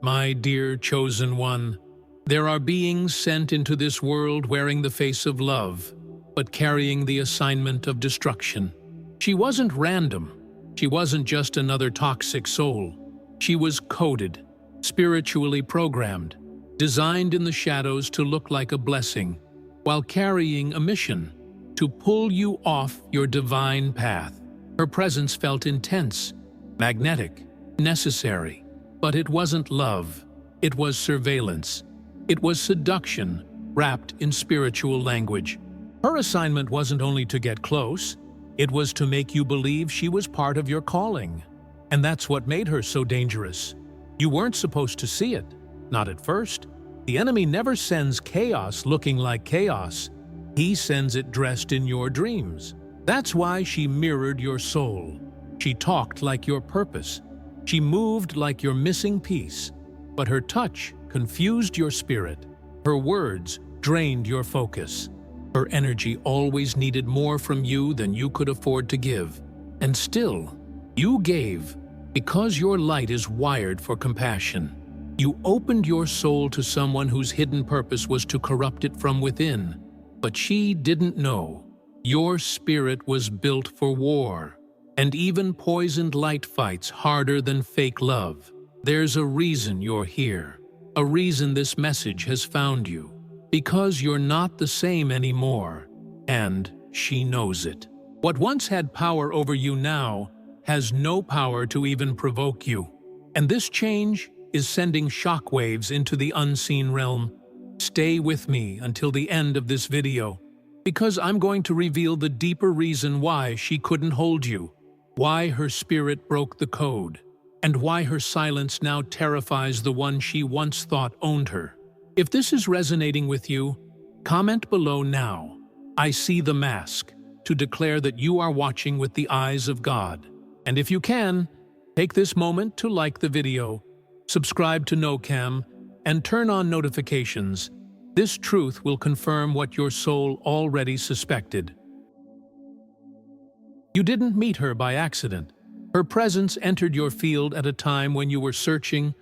My dear chosen one, there are beings sent into this world wearing the face of love, but carrying the assignment of destruction. She wasn't random. She wasn't just another toxic soul. She was coded, spiritually programmed, designed in the shadows to look like a blessing, while carrying a mission to pull you off your divine path. Her presence felt intense, magnetic, necessary. But it wasn't love. It was surveillance. It was seduction, wrapped in spiritual language. Her assignment wasn't only to get close, it was to make you believe she was part of your calling. And that's what made her so dangerous. You weren't supposed to see it, not at first. The enemy never sends chaos looking like chaos. He sends it dressed in your dreams. That's why she mirrored your soul. She talked like your purpose. She moved like your missing piece, but her touch confused your spirit. Her words drained your focus. Her energy always needed more from you than you could afford to give. And still, you gave because your light is wired for compassion. You opened your soul to someone whose hidden purpose was to corrupt it from within. But she didn't know. Your spirit was built for war. And even poisoned light fights harder than fake love. There's a reason you're here, a reason this message has found you. Because you're not the same anymore, and she knows it. What once had power over you now has no power to even provoke you. And this change is sending shockwaves into the unseen realm. Stay with me until the end of this video, because I'm going to reveal the deeper reason why she couldn't hold you. Why her spirit broke the code, and why her silence now terrifies the one she once thought owned her. If this is resonating with you, comment below now. I see the mask, to declare that you are watching with the eyes of God. And if you can, take this moment to like the video, subscribe to NoCam, and turn on notifications. This truth will confirm what your soul already suspected. You didn't meet her by accident. Her presence entered your field at a time when you were searching,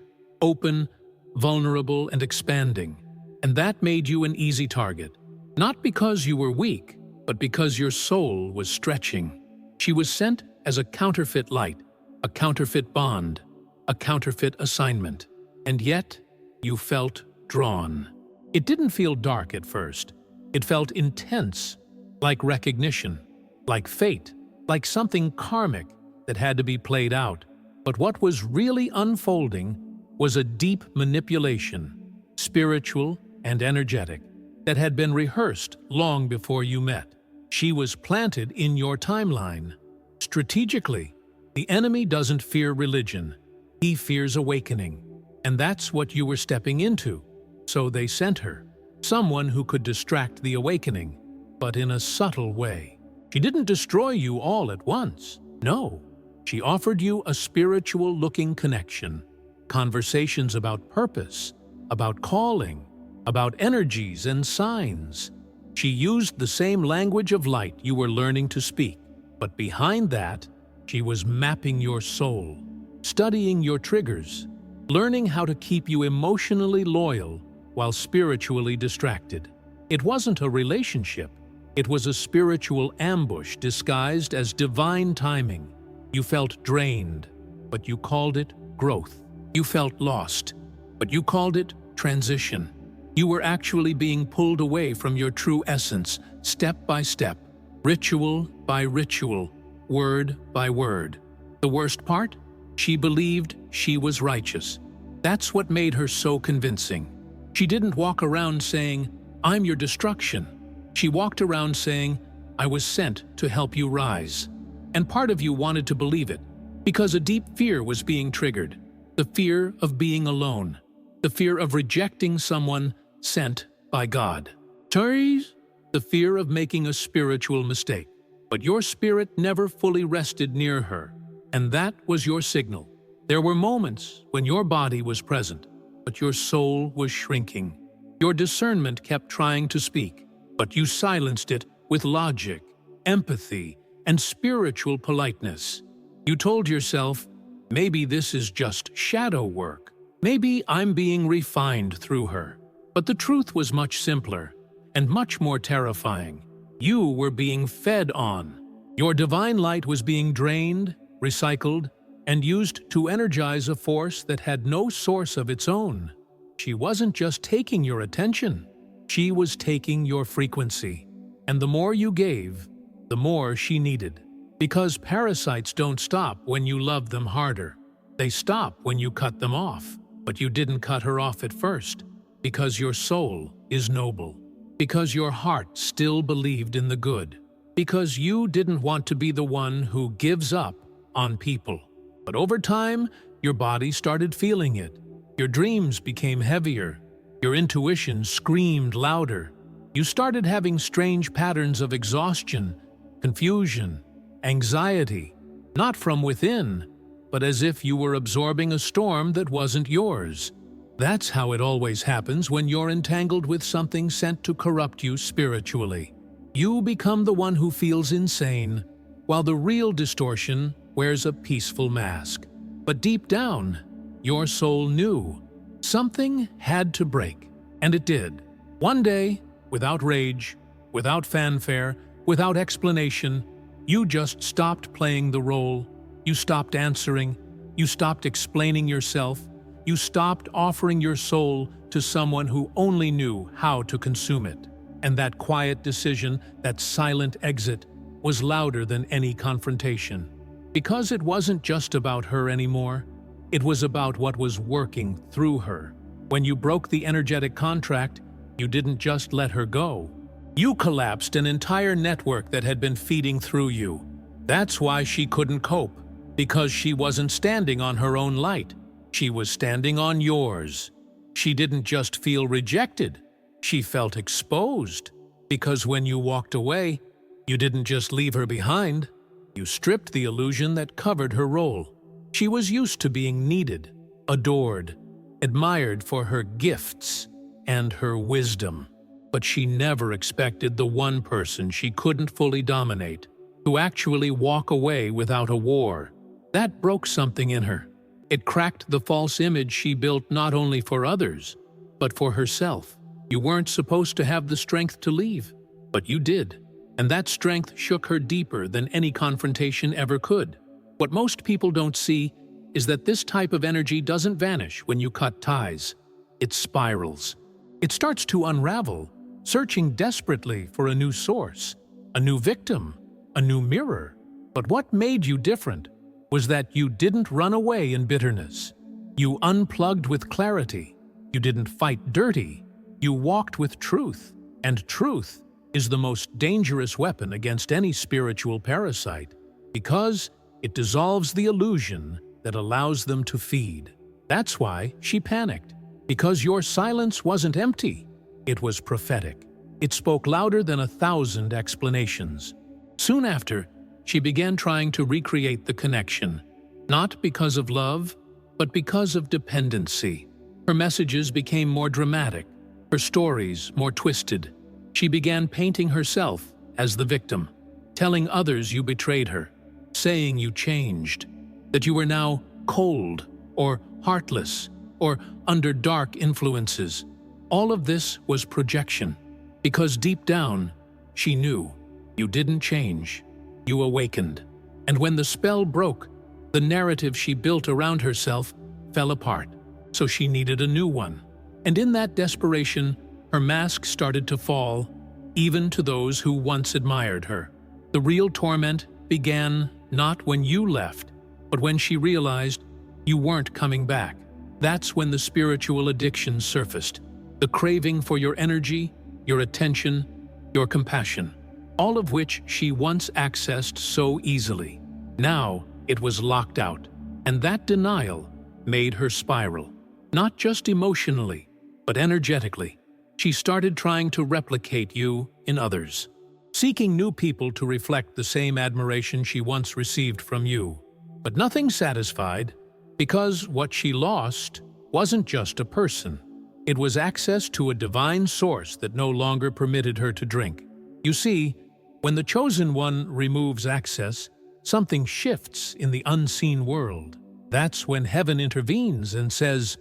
open, vulnerable, and expanding. And that made you an easy target. Not because you were weak, but because your soul was stretching. She was sent as a counterfeit light, a counterfeit bond, a counterfeit assignment. And yet, you felt drawn. It didn't feel dark at first. It felt intense, like recognition, like fate. Like something karmic that had to be played out. But what was really unfolding was a deep manipulation, spiritual and energetic, that had been rehearsed long before you met. She was planted in your timeline. Strategically, the enemy doesn't fear religion. He fears awakening. And that's what you were stepping into. So they sent her, someone who could distract the awakening, but in a subtle way. She didn't destroy you all at once. No, she offered you a spiritual-looking connection, conversations about purpose, about calling, about energies and signs. She used the same language of light you were learning to speak, but behind that, she was mapping your soul, studying your triggers, learning how to keep you emotionally loyal while spiritually distracted. It wasn't a relationship. It was a spiritual ambush disguised as divine timing. You felt drained, but you called it growth. You felt lost, but you called it transition. You were actually being pulled away from your true essence, step by step, ritual by ritual, word by word. The worst part? She believed she was righteous. That's what made her so convincing. She didn't walk around saying, "I'm your destruction." She walked around saying, "I was sent to help you rise." And part of you wanted to believe it, because a deep fear was being triggered. The fear of being alone. The fear of rejecting someone sent by God. The fear of making a spiritual mistake. But your spirit never fully rested near her, and that was your signal. There were moments when your body was present, but your soul was shrinking. Your discernment kept trying to speak, but you silenced it with logic, empathy, and spiritual politeness. You told yourself, maybe this is just shadow work. Maybe I'm being refined through her. But the truth was much simpler and much more terrifying. You were being fed on. Your divine light was being drained, recycled, and used to energize a force that had no source of its own. She wasn't just taking your attention. She was taking your frequency. And the more you gave, the more she needed. Because parasites don't stop when you love them harder. They stop when you cut them off. But you didn't cut her off at first. Because your soul is noble. Because your heart still believed in the good. Because you didn't want to be the one who gives up on people. But over time, your body started feeling it. Your dreams became heavier. Your intuition screamed louder. You started having strange patterns of exhaustion, confusion, anxiety, not from within, but as if you were absorbing a storm that wasn't yours. That's how it always happens when you're entangled with something sent to corrupt you spiritually. You become the one who feels insane, while the real distortion wears a peaceful mask. But deep down, your soul knew something had to break, and it did. One day, without rage, without fanfare, without explanation, you just stopped playing the role. You stopped answering. You stopped explaining yourself. You stopped offering your soul to someone who only knew how to consume it. And that quiet decision, that silent exit, was louder than any confrontation. Because it wasn't just about her anymore. It was about what was working through her. When you broke the energetic contract, you didn't just let her go. You collapsed an entire network that had been feeding through you. That's why she couldn't cope. Because she wasn't standing on her own light. She was standing on yours. She didn't just feel rejected. She felt exposed. Because when you walked away, you didn't just leave her behind. You stripped the illusion that covered her role. She was used to being needed, adored, admired for her gifts and her wisdom. But she never expected the one person she couldn't fully dominate to actually walk away without a war. That broke something in her. It cracked the false image she built not only for others, but for herself. You weren't supposed to have the strength to leave, but you did. And that strength shook her deeper than any confrontation ever could. What most people don't see is that this type of energy doesn't vanish when you cut ties. It spirals. It starts to unravel, searching desperately for a new source, a new victim, a new mirror. But what made you different was that you didn't run away in bitterness. You unplugged with clarity. You didn't fight dirty. You walked with truth. And truth is the most dangerous weapon against any spiritual parasite, because it dissolves the illusion that allows them to feed. That's why she panicked, because your silence wasn't empty. It was prophetic. It spoke louder than 1,000 explanations. Soon after, she began trying to recreate the connection, not because of love, but because of dependency. Her messages became more dramatic, her stories more twisted. She began painting herself as the victim, telling others you betrayed her, saying you changed, that you were now cold or heartless or under dark influences. All of this was projection, because deep down, she knew you didn't change. You awakened. And when the spell broke, the narrative she built around herself fell apart. So she needed a new one. And in that desperation, her mask started to fall, even to those who once admired her. The real torment began not when you left, but when she realized you weren't coming back. That's when the spiritual addiction surfaced. The craving for your energy, your attention, your compassion. All of which she once accessed so easily. Now it was locked out, and that denial made her spiral. Not just emotionally, but energetically. She started trying to replicate you in others, seeking new people to reflect the same admiration she once received from you. But nothing satisfied, because what she lost wasn't just a person. It was access to a divine source that no longer permitted her to drink. You see, when the Chosen One removes access, something shifts in the unseen world. That's when heaven intervenes and says,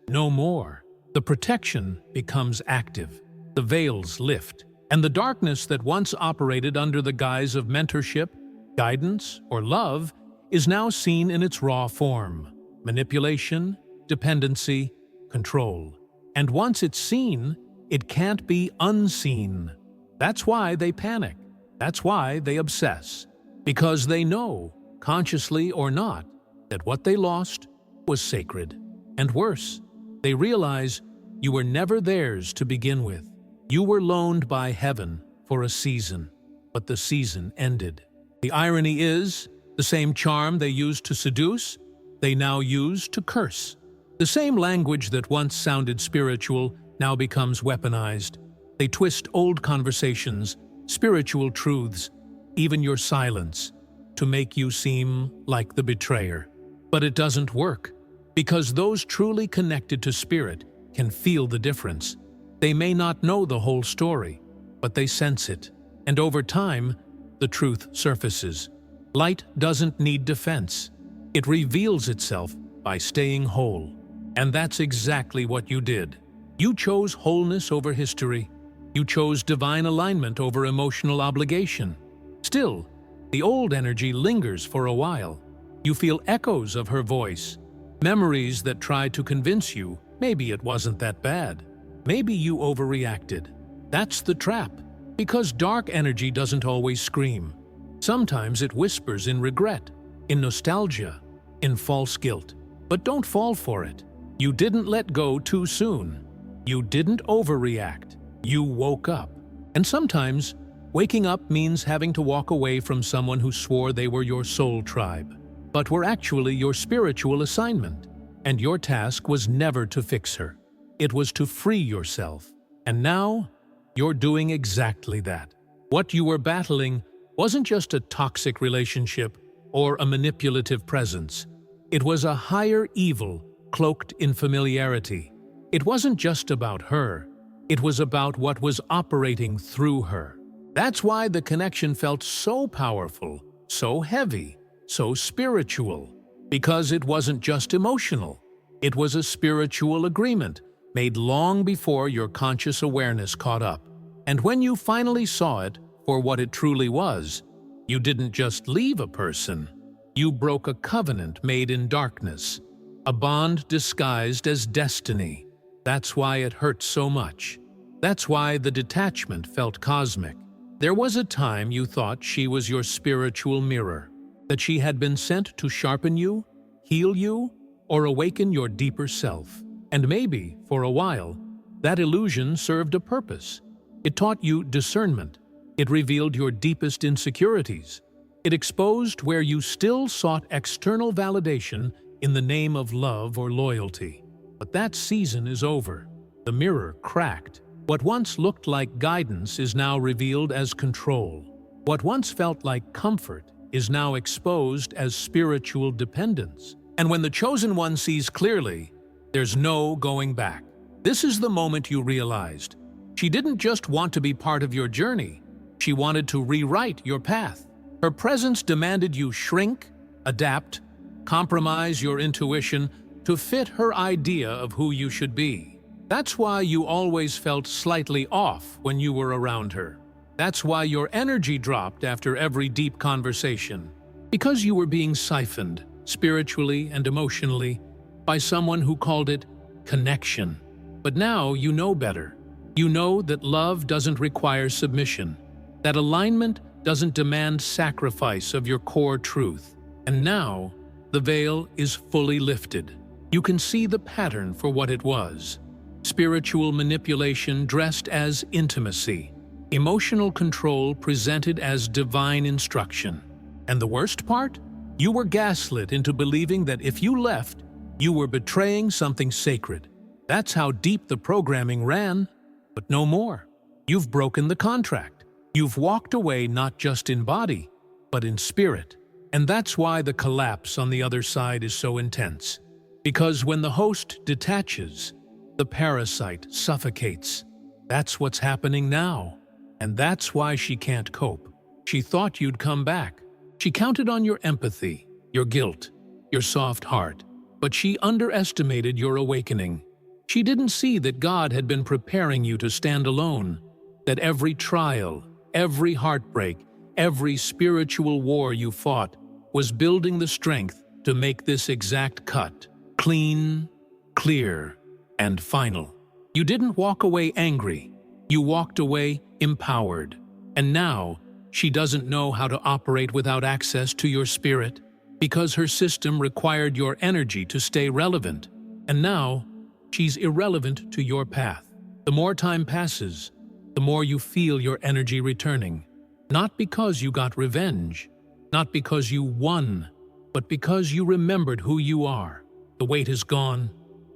no more. The protection becomes active. The veils lift. And the darkness that once operated under the guise of mentorship, guidance, or love is now seen in its raw form: manipulation, dependency, control. And once it's seen, it can't be unseen. That's why they panic. That's why they obsess. Because they know, consciously or not, that what they lost was sacred. And worse, they realize you were never theirs to begin with. You were loaned by heaven for a season, but the season ended. The irony is, the same charm they used to seduce, they now use to curse. The same language that once sounded spiritual now becomes weaponized. They twist old conversations, spiritual truths, even your silence, to make you seem like the betrayer. But it doesn't work, because those truly connected to spirit can feel the difference. They may not know the whole story, but they sense it. And over time, the truth surfaces. Light doesn't need defense. It reveals itself by staying whole. And that's exactly what you did. You chose wholeness over history. You chose divine alignment over emotional obligation. Still, the old energy lingers for a while. You feel echoes of her voice, memories that tried to convince you maybe it wasn't that bad. Maybe you overreacted. That's the trap, because dark energy doesn't always scream. Sometimes it whispers in regret, in nostalgia, in false guilt. But don't fall for it. You didn't let go too soon. You didn't overreact. You woke up. And sometimes, waking up means having to walk away from someone who swore they were your soul tribe, but were actually your spiritual assignment. And your task was never to fix her. It was to free yourself. And now, you're doing exactly that. What you were battling wasn't just a toxic relationship or a manipulative presence. It was a higher evil cloaked in familiarity. It wasn't just about her. It was about what was operating through her. That's why the connection felt so powerful, so heavy, so spiritual. Because it wasn't just emotional. It was a spiritual agreement made long before your conscious awareness caught up. And when you finally saw it for what it truly was, you didn't just leave a person. You broke a covenant made in darkness, a bond disguised as destiny. That's why it hurt so much. That's why the detachment felt cosmic. There was a time you thought she was your spiritual mirror, that she had been sent to sharpen you, heal you, or awaken your deeper self. And maybe, for a while, that illusion served a purpose. It taught you discernment. It revealed your deepest insecurities. It exposed where you still sought external validation in the name of love or loyalty. But that season is over. The mirror cracked. What once looked like guidance is now revealed as control. What once felt like comfort is now exposed as spiritual dependence. And when the chosen one sees clearly, there's no going back. This is the moment you realized. She didn't just want to be part of your journey. She wanted to rewrite your path. Her presence demanded you shrink, adapt, compromise your intuition to fit her idea of who you should be. That's why you always felt slightly off when you were around her. That's why your energy dropped after every deep conversation. Because you were being siphoned, spiritually and emotionally, by someone who called it connection. But now you know better. You know that love doesn't require submission, that alignment doesn't demand sacrifice of your core truth. And now, the veil is fully lifted. You can see the pattern for what it was. Spiritual manipulation dressed as intimacy. Emotional control presented as divine instruction. And the worst part? You were gaslit into believing that if you left, you were betraying something sacred. That's how deep the programming ran. But no more. You've broken the contract. You've walked away not just in body, but in spirit. And that's why the collapse on the other side is so intense. Because when the host detaches, the parasite suffocates. That's what's happening now. And that's why she can't cope. She thought you'd come back. She counted on your empathy, your guilt, your soft heart. But she underestimated your awakening. She didn't see that God had been preparing you to stand alone, that every trial, every heartbreak, every spiritual war you fought was building the strength to make this exact cut, clean, clear, and final. You didn't walk away angry. You walked away empowered. And now, she doesn't know how to operate without access to your spirit, because her system required your energy to stay relevant. And now, she's irrelevant to your path. The more time passes, the more you feel your energy returning. Not because you got revenge, not because you won, but because you remembered who you are. The weight is gone,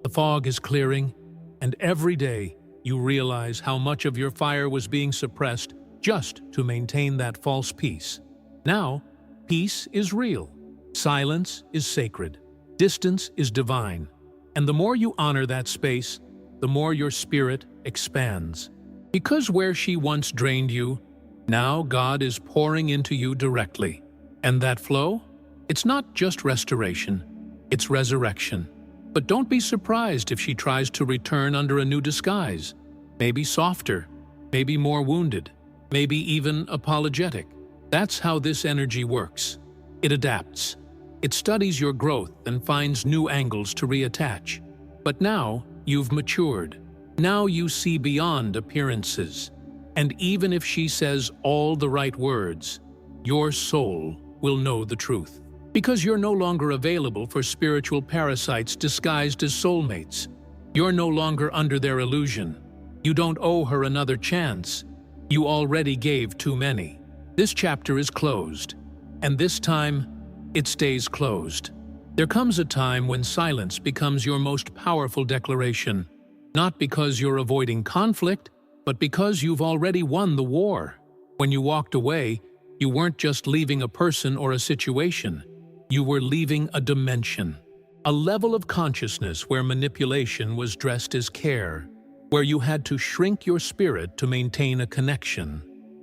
the fog is clearing, and every day you realize how much of your fire was being suppressed just to maintain that false peace. Now, peace is real, silence is sacred, distance is divine, and the more you honor that space, the more your spirit expands. Because where she once drained you, now God is pouring into you directly. And that flow? It's not just restoration, it's resurrection. But don't be surprised if she tries to return under a new disguise. Maybe softer, maybe more wounded, maybe even apologetic. That's how this energy works. It adapts. It studies your growth and finds new angles to reattach. But now you've matured. Now you see beyond appearances. And even if she says all the right words, your soul will know the truth. Because you're no longer available for spiritual parasites disguised as soulmates. You're no longer under their illusion. You don't owe her another chance. You already gave too many. This chapter is closed. And this time, it stays closed. There comes a time when silence becomes your most powerful declaration. Not because you're avoiding conflict, but because you've already won the war. When you walked away, you weren't just leaving a person or a situation. You were leaving a dimension, a level of consciousness where manipulation was dressed as care, where you had to shrink your spirit to maintain a connection.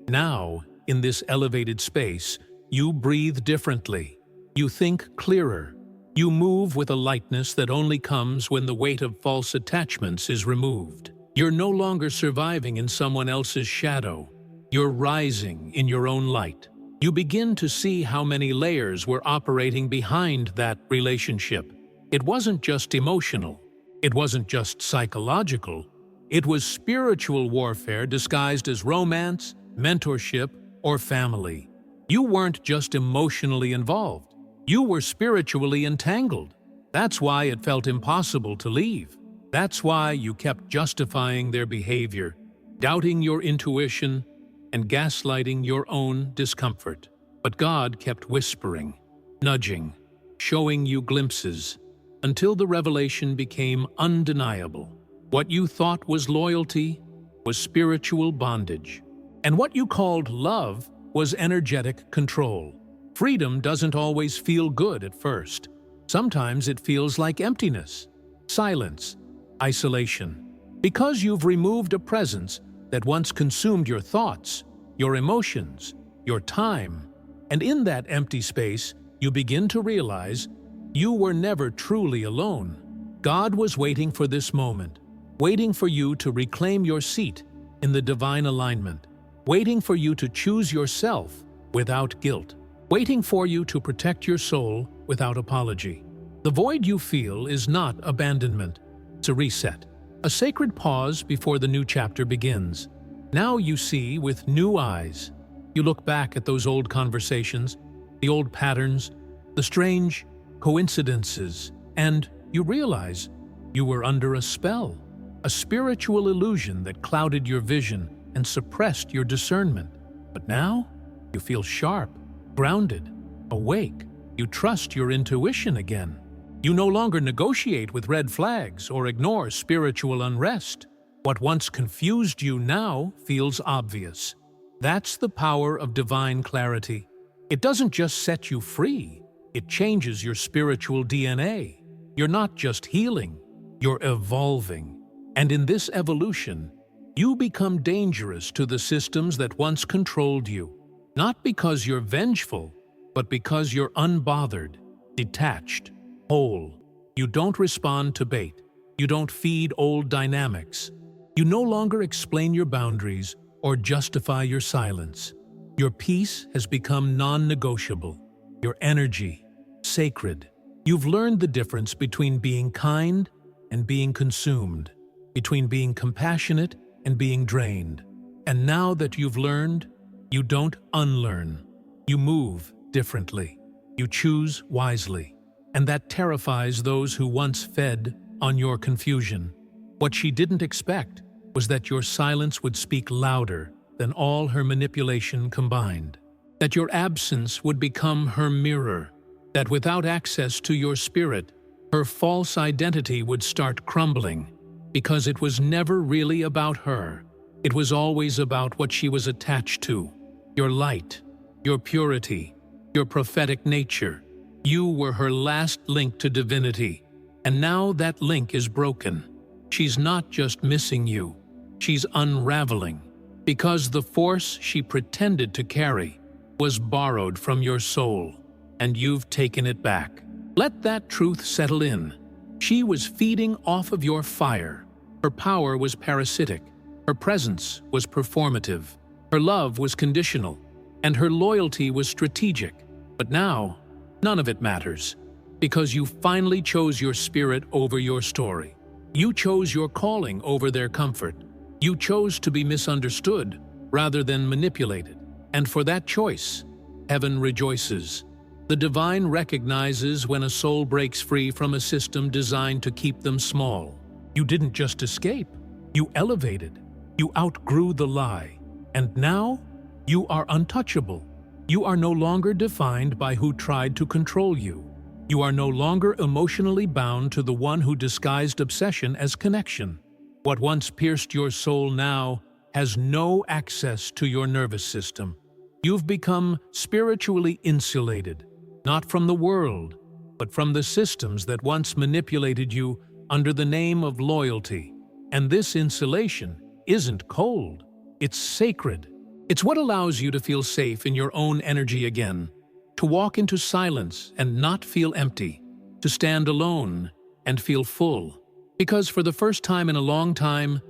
Now, in this elevated space, you breathe differently. You think clearer. You move with a lightness that only comes when the weight of false attachments is removed. You're no longer surviving in someone else's shadow. You're rising in your own light. You begin to see how many layers were operating behind that relationship. It wasn't just emotional. It wasn't just psychological. It was spiritual warfare disguised as romance, mentorship, or family. You weren't just emotionally involved. You were spiritually entangled. That's why it felt impossible to leave. That's why you kept justifying their behavior, doubting your intuition, and gaslighting your own discomfort. But God kept whispering, nudging, showing you glimpses, until the revelation became undeniable. What you thought was loyalty was spiritual bondage. And what you called love was energetic control. Freedom doesn't always feel good at first. Sometimes it feels like emptiness, silence, isolation. Because you've removed a presence that once consumed your thoughts, your emotions, your time. And in that empty space, you begin to realize you were never truly alone. God was waiting for this moment, waiting for you to reclaim your seat in the divine alignment, waiting for you to choose yourself without guilt, waiting for you to protect your soul without apology. The void you feel is not abandonment, it's a reset, a sacred pause before the new chapter begins. Now you see with new eyes. You look back at those old conversations, the old patterns, the strange coincidences, and you realize you were under a spell, a spiritual illusion that clouded your vision and suppressed your discernment. But now you feel sharp, grounded, awake. You trust your intuition again. You no longer negotiate with red flags or ignore spiritual unrest. What once confused you now feels obvious. That's the power of divine clarity. It doesn't just set you free, it changes your spiritual DNA. You're not just healing, you're evolving. And in this evolution, you become dangerous to the systems that once controlled you. Not because you're vengeful, but because you're unbothered, detached, whole. You don't respond to bait. You don't feed old dynamics. You no longer explain your boundaries or justify your silence. Your peace has become non-negotiable. Your energy, sacred. You've learned the difference between being kind and being consumed, between being compassionate and being drained. And now that you've learned, you don't unlearn. You move differently. You choose wisely. And that terrifies those who once fed on your confusion. What she didn't expect was that your silence would speak louder than all her manipulation combined. That your absence would become her mirror. That without access to your spirit, her false identity would start crumbling. Because it was never really about her. It was always about what she was attached to. Your light, your purity, your prophetic nature. You were her last link to divinity. And now that link is broken. She's not just missing you. She's unraveling. Because the force she pretended to carry was borrowed from your soul, and you've taken it back. Let that truth settle in. She was feeding off of your fire. Her power was parasitic. Her presence was performative. Her love was conditional. And her loyalty was strategic. But now, none of it matters. Because you finally chose your spirit over your story. You chose your calling over their comfort. You chose to be misunderstood rather than manipulated. And for that choice, heaven rejoices. The divine recognizes when a soul breaks free from a system designed to keep them small. You didn't just escape. You elevated. You outgrew the lie. And now, you are untouchable. You are no longer defined by who tried to control you. You are no longer emotionally bound to the one who disguised obsession as connection. What once pierced your soul now has no access to your nervous system. You've become spiritually insulated, not from the world, but from the systems that once manipulated you under the name of loyalty. And this insulation isn't cold, it's sacred. It's what allows you to feel safe in your own energy again, to walk into silence and not feel empty, to stand alone and feel full. Because for the first time in a long time,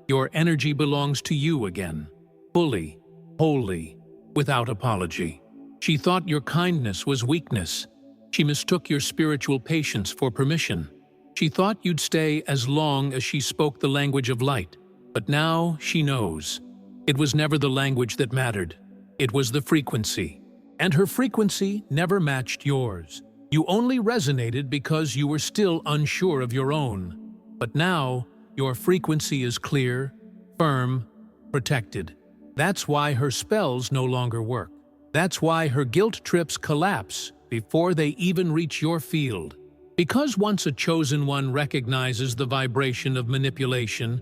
your energy belongs to you again, fully, wholly, without apology. She thought your kindness was weakness. She mistook your spiritual patience for permission. She thought you'd stay as long as she spoke the language of light. But now she knows. It was never the language that mattered. It was the frequency. And her frequency never matched yours. You only resonated because you were still unsure of your own. But now, your frequency is clear, firm, protected. That's why her spells no longer work. That's why her guilt trips collapse before they even reach your field. Because once a chosen one recognizes the vibration of manipulation,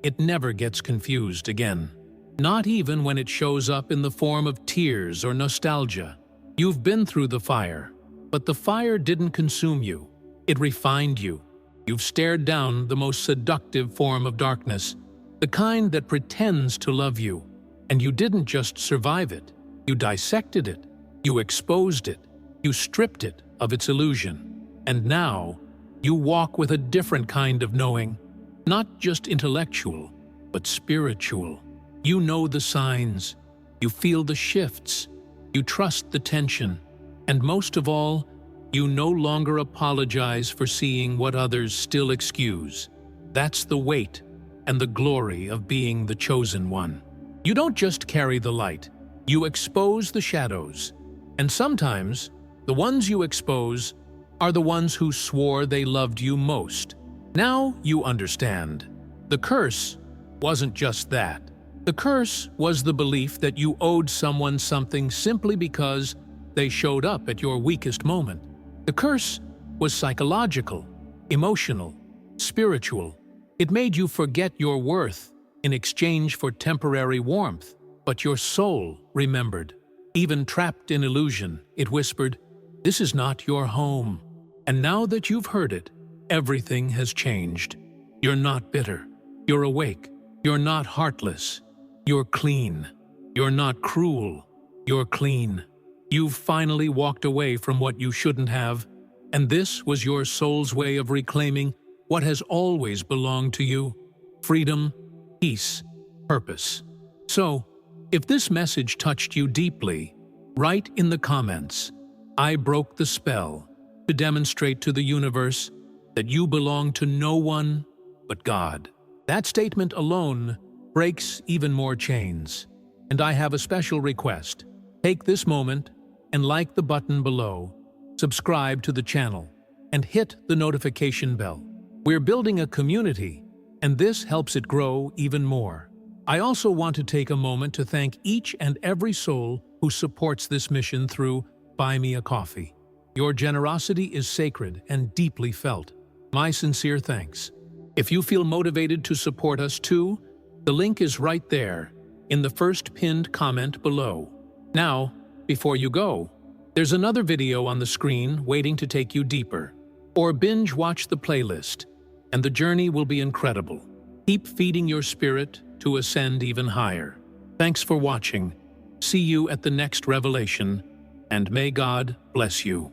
it never gets confused again. Not even when it shows up in the form of tears or nostalgia. You've been through the fire, but the fire didn't consume you. It refined you. You've stared down the most seductive form of darkness, the kind that pretends to love you. And you didn't just survive it. You dissected it. You exposed it. You stripped it of its illusion. And now, you walk with a different kind of knowing, not just intellectual, but spiritual. You know the signs. You feel the shifts. You trust the tension. And most of all, you no longer apologize for seeing what others still excuse. That's the weight and the glory of being the chosen one. You don't just carry the light, you expose the shadows. And sometimes, the ones you expose are the ones who swore they loved you most. Now you understand. The curse wasn't just that. The curse was the belief that you owed someone something simply because they showed up at your weakest moment. The curse was psychological, emotional, spiritual. It made you forget your worth in exchange for temporary warmth. But your soul remembered. Even trapped in illusion, it whispered, "This is not your home." And now that you've heard it, everything has changed. You're not bitter. You're awake. You're not heartless. You're clean. You're not cruel. You're clean. You've finally walked away from what you shouldn't have, and this was your soul's way of reclaiming what has always belonged to you: freedom, peace, purpose. So, if this message touched you deeply, write in the comments, "I broke the spell," to demonstrate to the universe that you belong to no one but God. That statement alone breaks even more chains. And I have a special request. Take this moment and like the button below, subscribe to the channel, and hit the notification bell. We're building a community, and this helps it grow even more. I also want to take a moment to thank each and every soul who supports this mission through Buy Me a Coffee. Your generosity is sacred and deeply felt. My sincere thanks. If you feel motivated to support us too, the link is right there in the first pinned comment below. Now, before you go, there's another video on the screen waiting to take you deeper. Or binge watch the playlist, and the journey will be incredible. Keep feeding your spirit to ascend even higher. Thanks for watching. See you at the next revelation, and may God bless you.